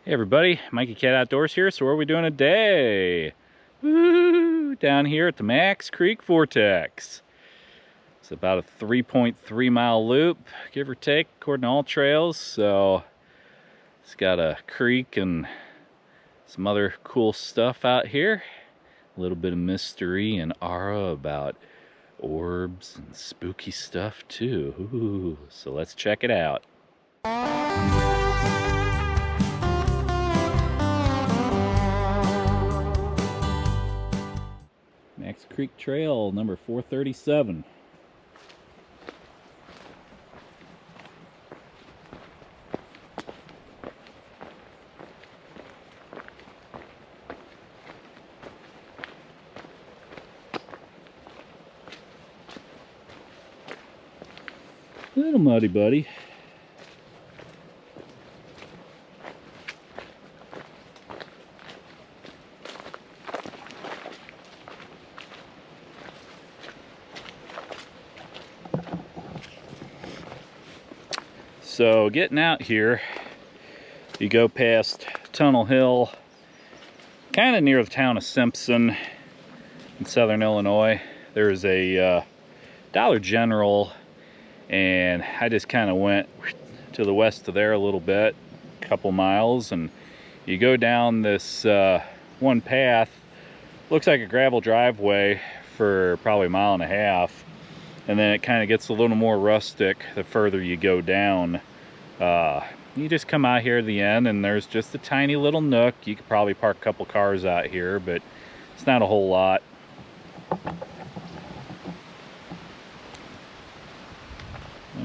Hey everybody, Mikeycat Outdoors here. So what are we doing today? Woo! Down here at the Max Creek Vortex. It's about a 3.3 mile loop, give or take, according to all trails. So it's got a creek and some other cool stuff out here. A little bit of mystery and aura about orbs and spooky stuff too. Ooh, so let's check it out. Max Creek Trail number 437. A little muddy, buddy. So getting out here, you go past Tunnel Hill, kind of near the town of Simpson in southern Illinois. There's a Dollar General, and I just kind of went to the west of there a little bit, a couple miles, and you go down this one path. Looks like a gravel driveway for probably a mile and a half, and then it kind of gets a little more rustic the further you go down. You just come out here at the end and there's just a tiny little nook. You could probably park a couple cars out here, but it's not a whole lot.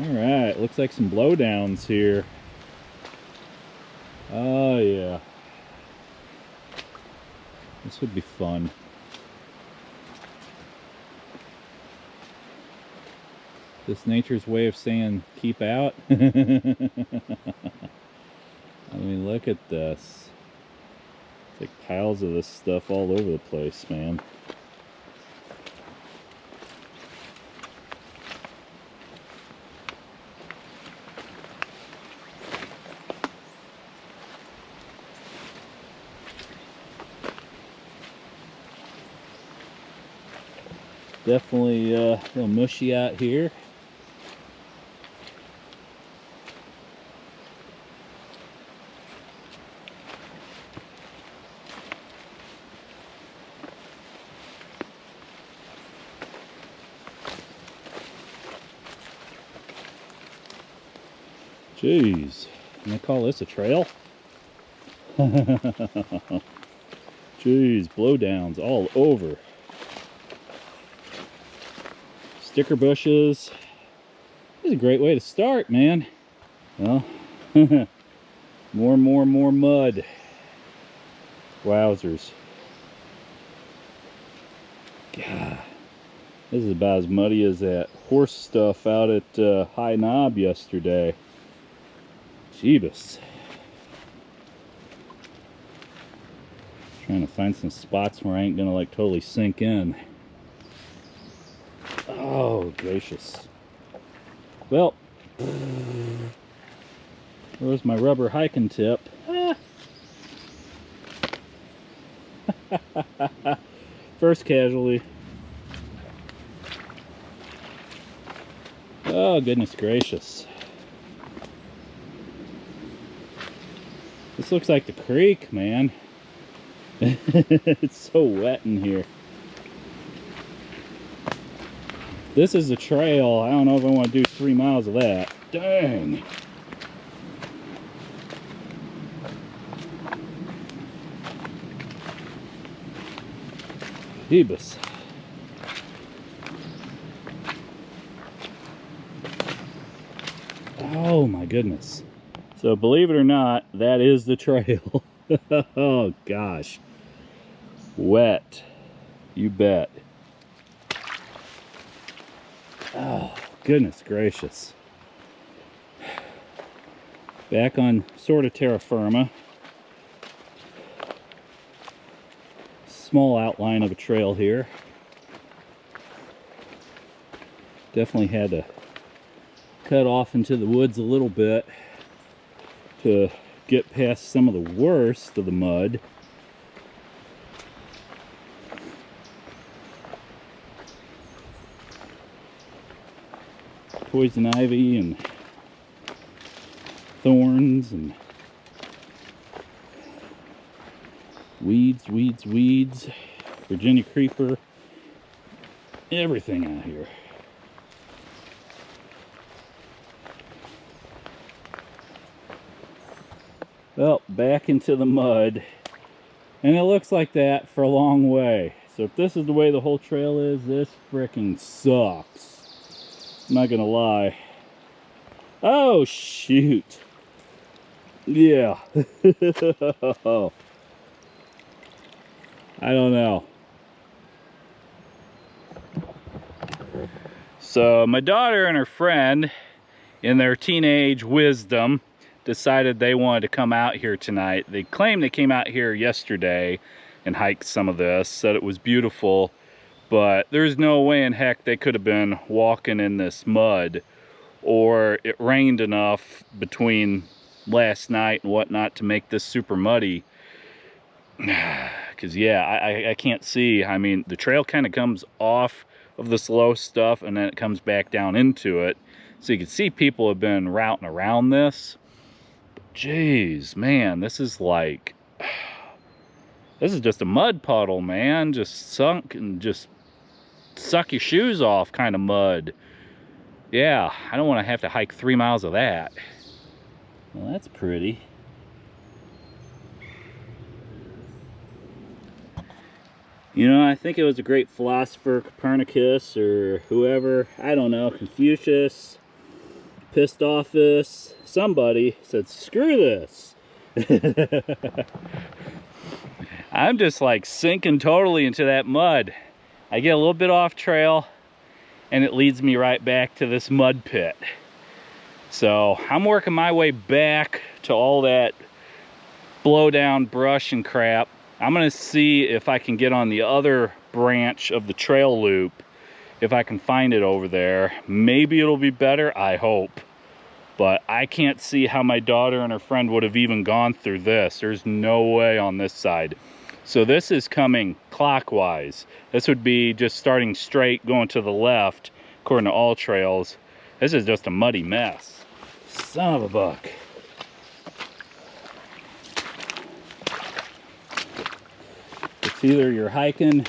Alright, looks like some blowdowns here. Oh yeah. This would be fun. This nature's way of saying keep out. I mean, look at this. It's like piles of this stuff all over the place, man. Definitely a little mushy out here. Jeez, can I call this a trail? Jeez, blowdowns all over. Sticker bushes. This is a great way to start, man. Well, more mud. Wowzers. God, this is about as muddy as that horse stuff out at High Knob yesterday. Jeebus. Trying to find some spots where I ain't gonna like totally sink in. Oh, gracious. Well, there's my rubber hiking tip. First casualty. Oh, goodness gracious. This looks like the creek, man. It's so wet in here. This is a trail. I don't know if I want to do 3 miles of that. Dang. Jeebus. Oh my goodness. So believe it or not, that is the trail. Oh gosh. Wet. You bet. Oh, goodness gracious. Back on sort of terra firma. Small outline of a trail here. Definitely had to cut off into the woods a little bit to get past some of the worst of the mud. Poison ivy and thorns and weeds, Virginia creeper, everything out here. Well, back into the mud, and it looks like that for a long way. So if this is the way the whole trail is, this frickin' sucks. I'm not gonna lie. Oh shoot. Yeah. I don't know. So my daughter and her friend, in their teenage wisdom, decided they wanted to come out here tonight. They claimed they came out here yesterday and hiked some of this, said it was beautiful, but there's no way in heck they could have been walking in this mud, or it rained enough between last night and whatnot to make this super muddy. Because yeah, I can't see. I mean, the trail kind of comes off of this low stuff and then it comes back down into it, so you can see people have been routing around this. Jeez, man, this is like, this is just a mud puddle, man. Just sunk and just suck your shoes off kind of mud. Yeah, I don't want to have to hike 3 miles of that. Well, that's pretty. You know, I think it was a great philosopher, Copernicus or whoever, I don't know, Confucius, pissed off this, somebody said, screw this. I'm just like sinking totally into that mud. I get a little bit off trail and it leads me right back to this mud pit. So I'm working my way back to all that blowdown brush and crap. I'm gonna see if I can get on the other branch of the trail loop, if I can find it over there. Maybe it'll be better, I hope. But I can't see how my daughter and her friend would have even gone through this. There's no way on this side. So this is coming clockwise. This would be just starting straight, going to the left, according to all trails. This is just a muddy mess. Son of a buck. It's either you're hiking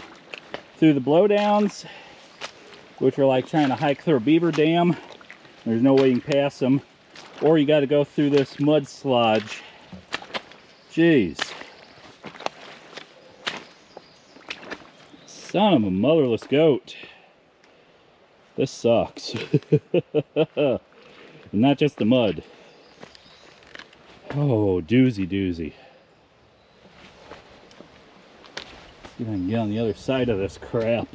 through the blowdowns, which are like trying to hike through a beaver dam. There's no way you can pass them. Or you got to go through this mud sludge. Jeez. Son of a motherless goat. This sucks. Not just the mud. Oh, doozy doozy. See if I can get on the other side of this crap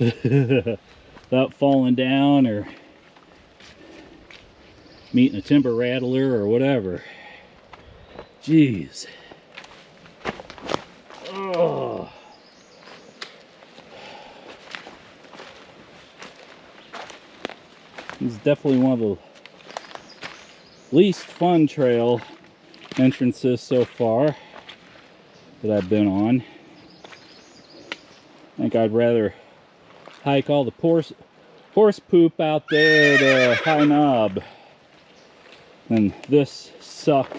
without falling down or meeting a timber rattler or whatever. Jeez. Oh. This is definitely one of the least fun trail entrances so far that I've been on. I think I'd rather hike all the horse poop out there at High Knob than this suck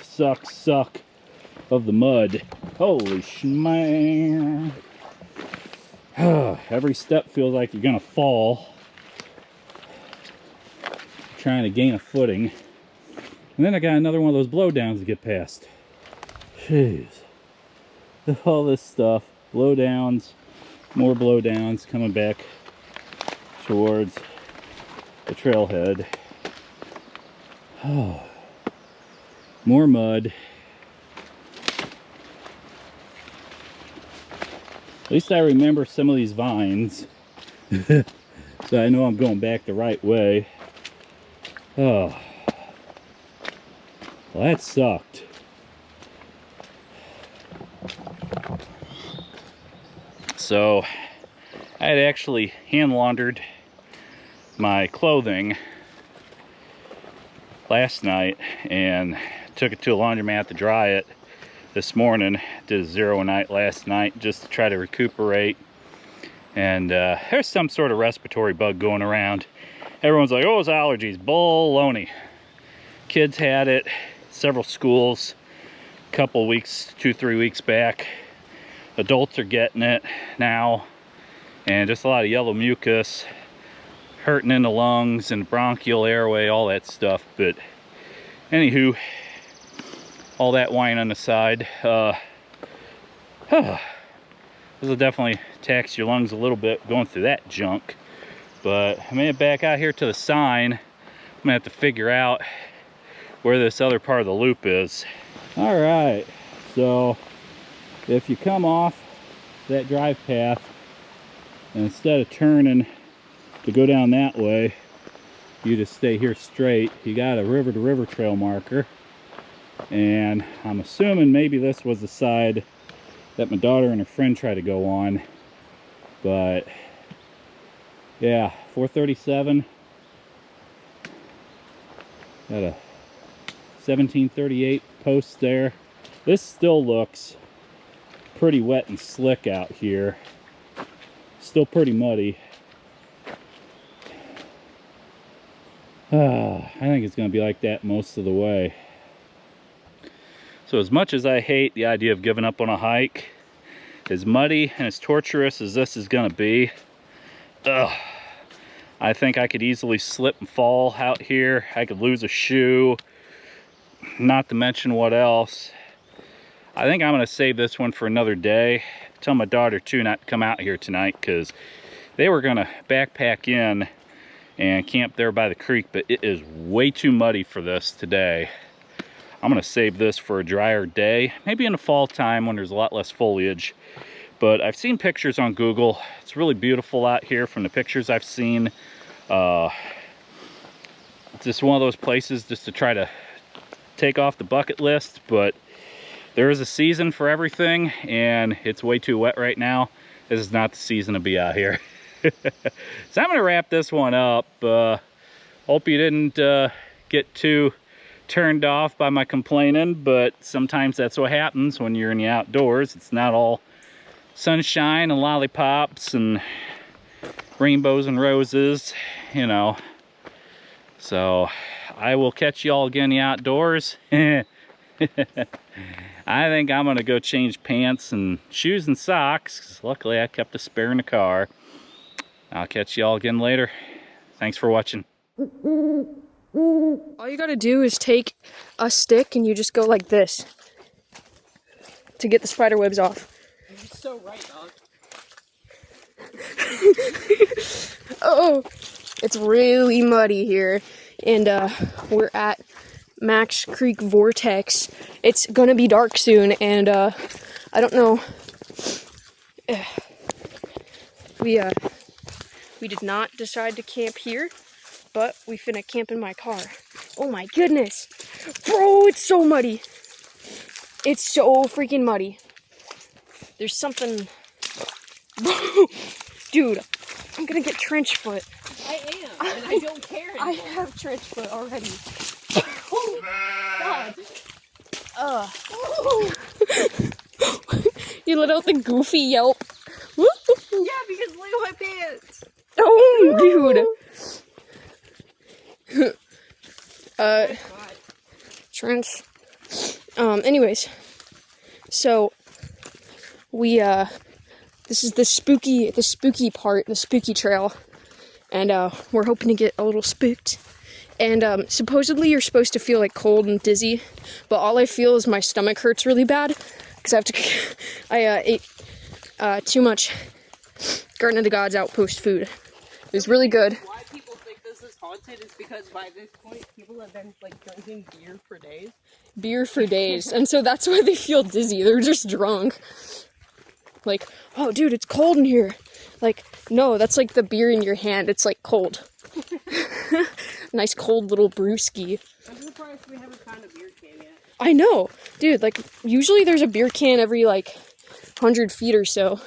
of the mud. Holy schmang. Every step feels like you're gonna fall. Trying to gain a footing. And then I got another one of those blowdowns to get past. Jeez. All this stuff. Blowdowns. More blowdowns coming back towards the trailhead. Oh. More mud. At least I remember some of these vines. So I know I'm going back the right way. Oh. Well, that sucked. So I had actually hand laundered my clothing last night and took it to a laundromat to dry it this morning. Did a 0 night last night just to try to recuperate. And there's some sort of respiratory bug going around. Everyone's like, oh, it's allergies. Baloney. Kids had it, several schools, a couple weeks, 2-3 weeks back. Adults are getting it now. And just a lot of yellow mucus, hurting in the lungs and bronchial airway, all that stuff. But anywho, all that wine on the side, this will definitely tax your lungs a little bit going through that junk. But I made it back out here to the sign. I'm gonna have to figure out where this other part of the loop is. All right, so if you come off that drive path, and instead of turning to go down that way, you just stay here straight. You got a river to river trail marker, and I'm assuming maybe this was the side that my daughter and her friend tried to go on. But yeah, 437, got a 1738 post there. This still looks pretty wet and slick out here. Still pretty muddy. I think it's going to be like that most of the way. So as much as I hate the idea of giving up on a hike, as muddy and as torturous as this is going to be, I think I could easily slip and fall out here. I could lose a shoe, not to mention what else. I think I'm going to save this one for another day. Tell my daughter too not to come out here tonight, because they were going to backpack in and camp there by the creek, but it is way too muddy for this today. I'm going to save this for a drier day, maybe in the fall time when there's a lot less foliage. But I've seen pictures on Google. It's really beautiful out here from the pictures I've seen. It's just one of those places just to try to take off the bucket list, but there is a season for everything, and it's way too wet right now. This is not the season to be out here. So I'm going to wrap this one up. Hope you didn't get too turned off by my complaining, but sometimes that's what happens when you're in the outdoors. It's not all sunshine and lollipops and rainbows and roses, you know. So I will catch you all again in the outdoors. I think I'm gonna go change pants and shoes and socks, 'cause luckily I kept a spare in the car. I'll catch you all again later. Thanks for watching. All you gotta do is take a stick and you just go like this to get the spider webs off. You're so right, dog. Oh, it's really muddy here, and we're at Max Creek Vortex. It's gonna be dark soon, and I don't know. We did not decide to camp here, but we finna camp in my car. Oh my goodness, bro! It's so muddy. It's so freaking muddy. There's something, dude. I'm gonna get trench foot. I am, and I don't care anymore. I have trench foot already. Oh, God. You let out the goofy yelp. Yeah, because look at my pants. Oh, dude. Trench. Anyways, so we this is the spooky part, the spooky trail, and we're hoping to get a little spooked. And supposedly you're supposed to feel like cold and dizzy, but all I feel is my stomach hurts really bad because I ate too much Garden of the Gods Outpost food. It was really good. Why people think this is haunted is because by this point people have been like drinking beer for days. Beer for days, and so that's why they feel dizzy. They're just drunk. Like, oh dude, it's cold in here. Like, no, that's like the beer in your hand. It's like cold. Nice cold little brewski. I'm surprised we haven't found a beer can yet. I know, dude. Like, usually there's a beer can every like 100 feet or so.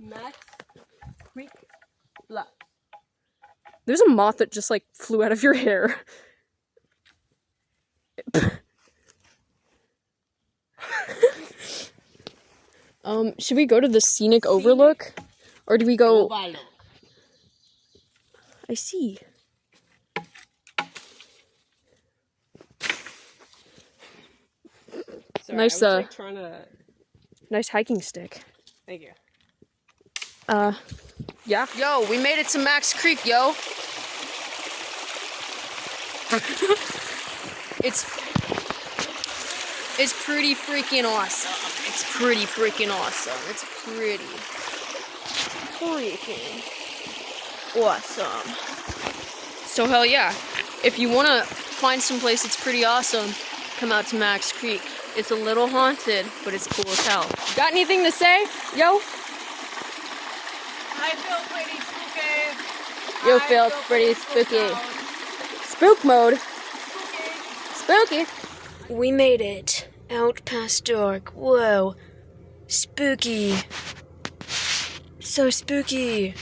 Max Creek Vortex. There's a moth that just like flew out of your hair. Should we go to the scenic overlook? Or do we go... I see. Sorry, Nice, I was, like, trying to... Nice hiking stick. Thank you. Yeah. Yo, we made it to Max Creek, yo. It's pretty freaking awesome. It's pretty freaking awesome. It's pretty freaking awesome. So hell yeah. If you want to find some place that's pretty awesome, come out to Max Creek. It's a little haunted, but it's cool as hell. Got anything to say, yo? I feel pretty spooky. You feel pretty spooky. Spook mode. Spooky. We made it. Out past dark. Whoa. Spooky. So spooky.